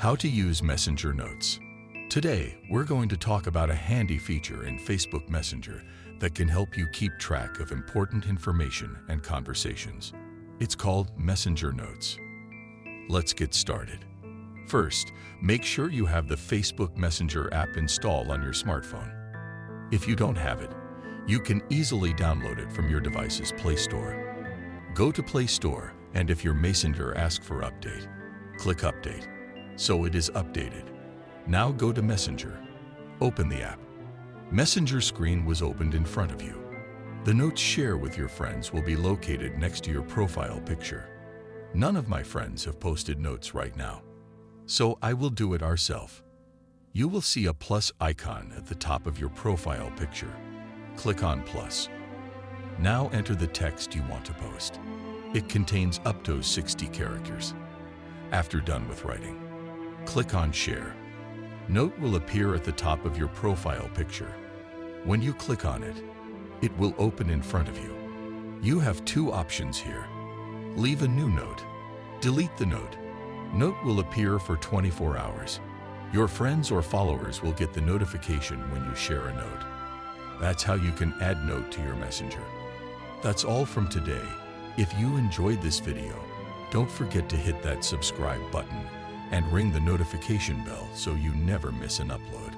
How to use Messenger Notes. Today, we're going to talk about a handy feature in Facebook Messenger that can help you keep track of important information and conversations. It's called Messenger Notes. Let's get started. First, make sure you have the Facebook Messenger app installed on your smartphone. If you don't have it, you can easily download it from your device's Play Store. Go to Play Store, and if your Messenger asks for update, click Update. So it is updated. Now go to Messenger. Open the app. Messenger screen was opened in front of you. The notes share with your friends will be located next to your profile picture. None of my friends have posted notes right now, so I will do it ourselves. You will see a plus icon at the top of your profile picture. Click on plus. Now enter the text you want to post. It contains up to 60 characters. After done with writing, click on Share. Note will appear at the top of your profile picture. When you click on it, it will open in front of you. You have two options here. Leave a new note. Delete the note. Note will appear for 24 hours. Your friends or followers will get the notification when you share a note. That's how you can add note to your Messenger. That's all from today. If you enjoyed this video, don't forget to hit that subscribe button and ring the notification bell so you never miss an upload.